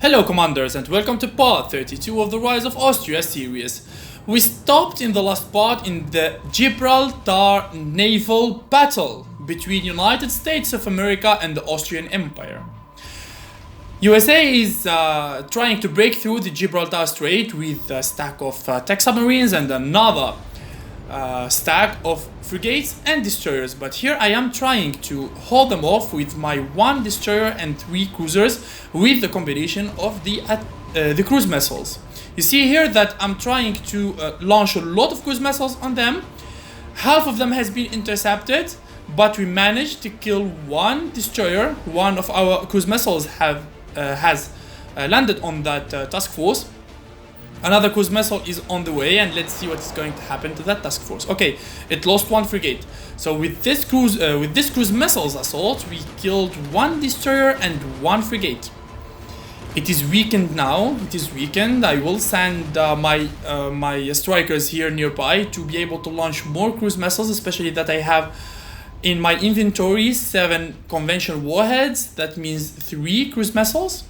Hello commanders and welcome to part 32 of the Rise of Austria series. We stopped in the last part in the Gibraltar naval battle between United States of America and the Austrian Empire. USA is trying to break through the Gibraltar Strait with a stack of attack submarines and another stack of frigates and destroyers, but here I am trying to hold them off with my one destroyer and three cruisers with the combination of the cruise missiles. You see here that I'm trying to launch a lot of cruise missiles on them. Half of them has been intercepted, but we managed to kill one destroyer. One of our cruise missiles has landed on that task force. Another cruise missile is on the way, and let's see what is going to happen to that task force. Okay, it lost one frigate. So with this cruise missiles assault, we killed one destroyer and one frigate. It is weakened now. It is weakened. I will send my strikers here nearby to be able to launch more cruise missiles, especially that I have in my inventory 7 conventional warheads. That means 3 cruise missiles.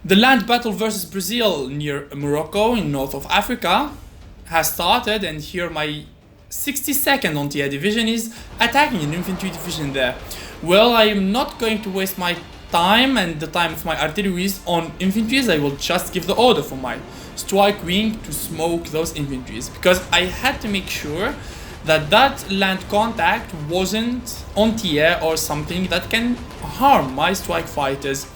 The land battle versus Brazil near Morocco in north of Africa has started, and here my 62nd Anti-Air division is attacking an infantry division there. Well, I am not going to waste my time and the time of my artilleries on infantries. I will just give the order for my strike wing to smoke those infantries, because I had to make sure that that land contact wasn't anti-air or something that can harm my strike fighters.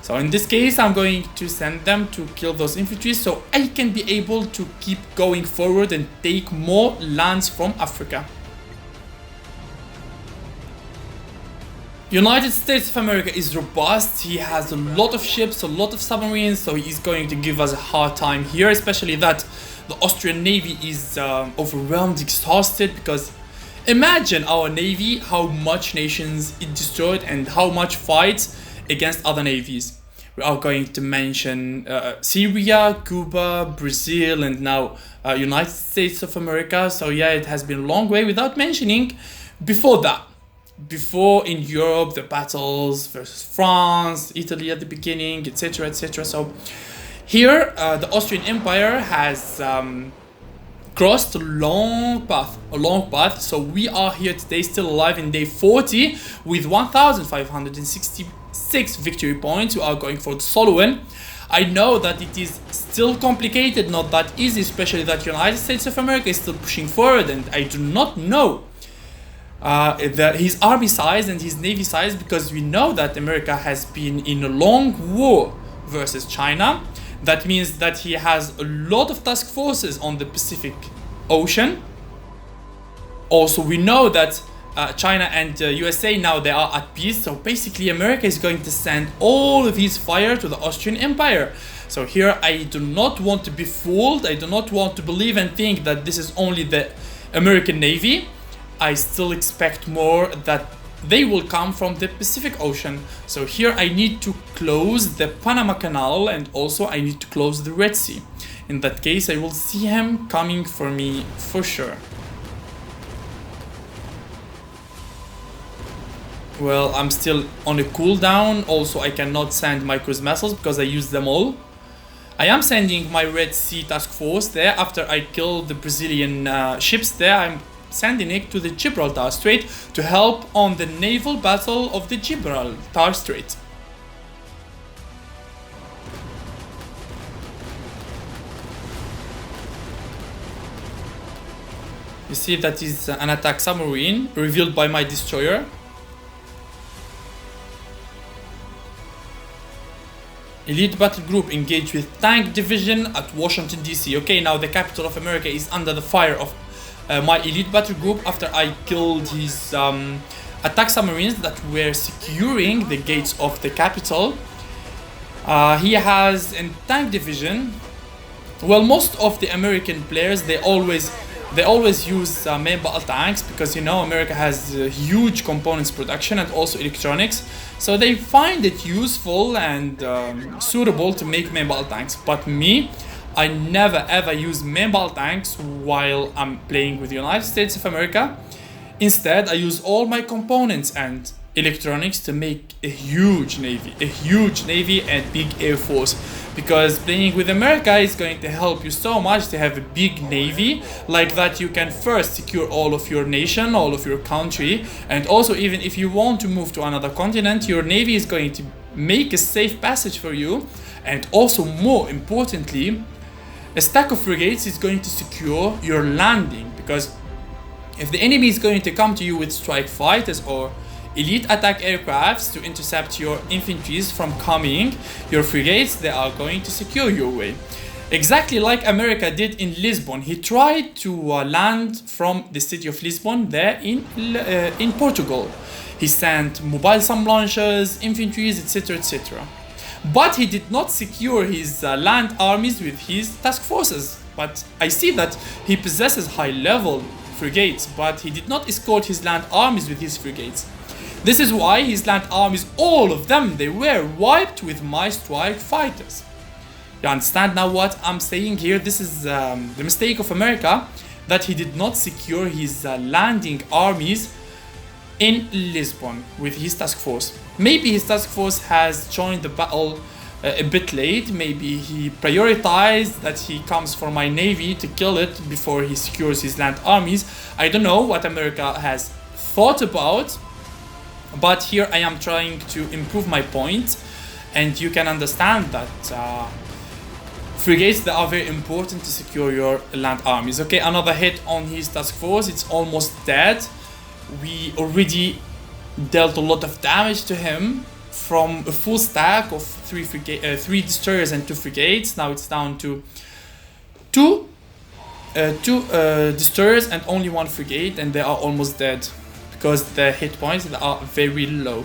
So in this case, I'm going to send them to kill those infantry so I can be able to keep going forward and take more lands from Africa. United States of America is robust. He has a lot of ships, a lot of submarines, so he's going to give us a hard time here, especially that the Austrian Navy is overwhelmed, exhausted, because imagine our Navy, how much nations it destroyed and how much fights against other navies. We are going to mention Syria, Cuba, Brazil, and now United States of America. So yeah, it has been a long way without mentioning before that. Before in Europe, the battles versus France, Italy at the beginning, etc, etc. So here the Austrian Empire has crossed a long path. So we are here today, still alive in day 40 with 1,566 victory points. We are going for the solo win. I know that it is still complicated, not that easy, especially that United States of America is still pushing forward, and I do not know his army size and his navy size, because we know that America has been in a long war versus China. That means that he has a lot of task forces on the Pacific Ocean. Also, we know that China and USA now they are at peace, so basically America is going to send all of his fire to the Austrian Empire. So here I do not want to be fooled. I do not want to believe and think that this is only the American Navy. I still expect more, that they will come from the Pacific Ocean. So here I need to close the Panama Canal, and also I need to close the Red Sea. In that case, I will see him coming for me for sure. Well, I'm still on a cooldown. Also, I cannot send my cruise missiles because I used them all. I am sending my Red Sea task force there after I killed the Brazilian ships there. I'm sending it to the Gibraltar Strait to help on the naval battle of the Gibraltar Strait. You see that is an attack submarine revealed by my destroyer. Elite battle group engaged with tank division at Washington DC. Okay, now the capital of America is under the fire of my elite battle group after I killed his attack submarines that were securing the gates of the capital. He has a tank division. Well, most of the American players they always use main battle tanks, because you know America has huge components production and also electronics, so they find it useful and suitable to make main battle tanks. But me, I never ever use main battle tanks while I'm playing with the United States of America. Instead, I use all my components and electronics to make a huge navy and big air force, because playing with America is going to help you so much to have a big navy. Like that you can first secure all of your nation, all of your country, and also even if you want to move to another continent, your navy is going to make a safe passage for you. And also, more importantly, a stack of frigates is going to secure your landing, because if the enemy is going to come to you with strike fighters or elite attack aircrafts to intercept your infantries from coming, your frigates, they are going to secure your way. Exactly like America did in Lisbon. He tried to land from the city of Lisbon there in Portugal. He sent mobile SAM launchers, infantries, etc, etc. But he did not secure his land armies with his task forces. But I see that he possesses high level frigates, but he did not escort his land armies with his frigates. This is why his land armies, all of them, they were wiped with my strike fighters. You understand now what I'm saying here? This is the mistake of America, that he did not secure his landing armies in Lisbon with his task force. Maybe his task force has joined the battle a bit late. Maybe he prioritized that he comes for my navy to kill it before he secures his land armies. I don't know what America has thought about, but here I am trying to improve my point, and you can understand that frigates, that are very important to secure your land armies. Okay, another hit on his task force. It's almost dead. We already dealt a lot of damage to him from a full stack of three destroyers and 2 frigates. Now it's down to two destroyers and only 1 frigate, and they are almost dead because the hit points are very low.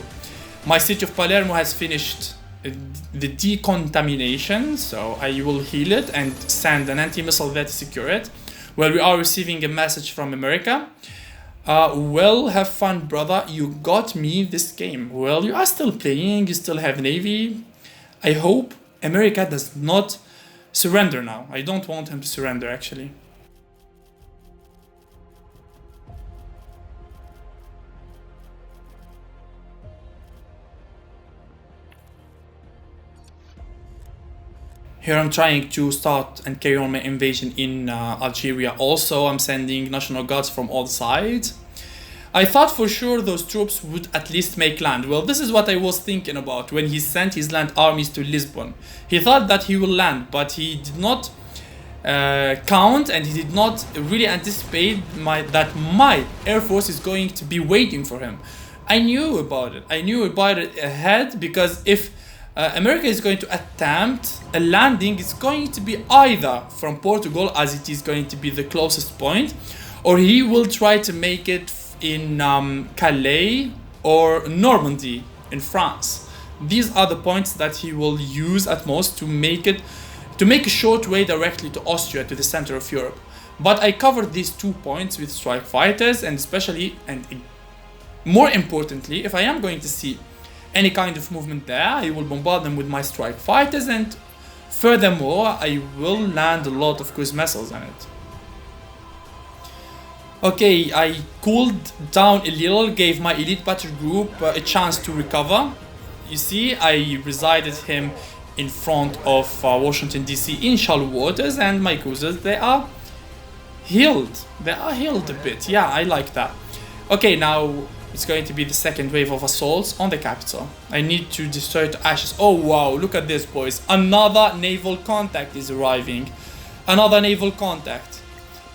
My city of Palermo has finished the decontamination, so I will heal it and send an anti-missile there to secure it. Well, we are receiving a message from America. Well, have fun, brother. You got me this game. Well, you are still playing. You still have navy. I hope America does not surrender now. I don't want him to surrender, actually. Here I'm trying to start and carry on my invasion in Algeria. Also, I'm sending National Guards from all sides. I thought for sure those troops would at least make land. Well, this is what I was thinking about when he sent his land armies to Lisbon. He thought that he will land, but he did not count, and he did not really anticipate that my air force is going to be waiting for him. I knew about it. I knew about it ahead, because if America is going to attempt a landing, it's going to be either from Portugal, as it is going to be the closest point, or he will try to make it in Calais or Normandy in France. These are the points that he will use at most to make a short way directly to Austria, to the center of Europe. But I covered these 2 points with strike fighters, and especially, and more importantly, if I am going to see any kind of movement there, I will bombard them with my strike fighters, and furthermore, I will land a lot of cruise missiles on it. Okay, I cooled down a little, gave my elite battle group a chance to recover. You see, I resided him in front of Washington DC in shallow waters, and my cruisers, they are healed. They are healed a bit. Yeah, I like that. Okay, now it's going to be the second wave of assaults on the capital. I need to destroy it to ashes. Oh wow, look at this, boys. Another naval contact is arriving. Another naval contact.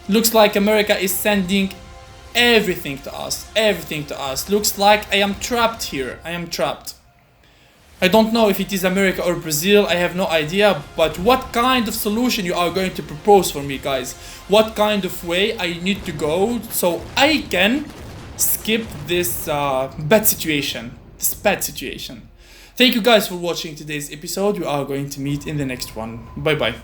Looks like America is sending everything to us. Everything to us. Looks like I am trapped here. I am trapped. I don't know if it is America or Brazil. I have no idea. But what kind of solution you are going to propose for me, guys? What kind of way I need to go so I can skip this bad situation. Thank you guys for watching today's episode. We are going to meet in the next one. Bye bye.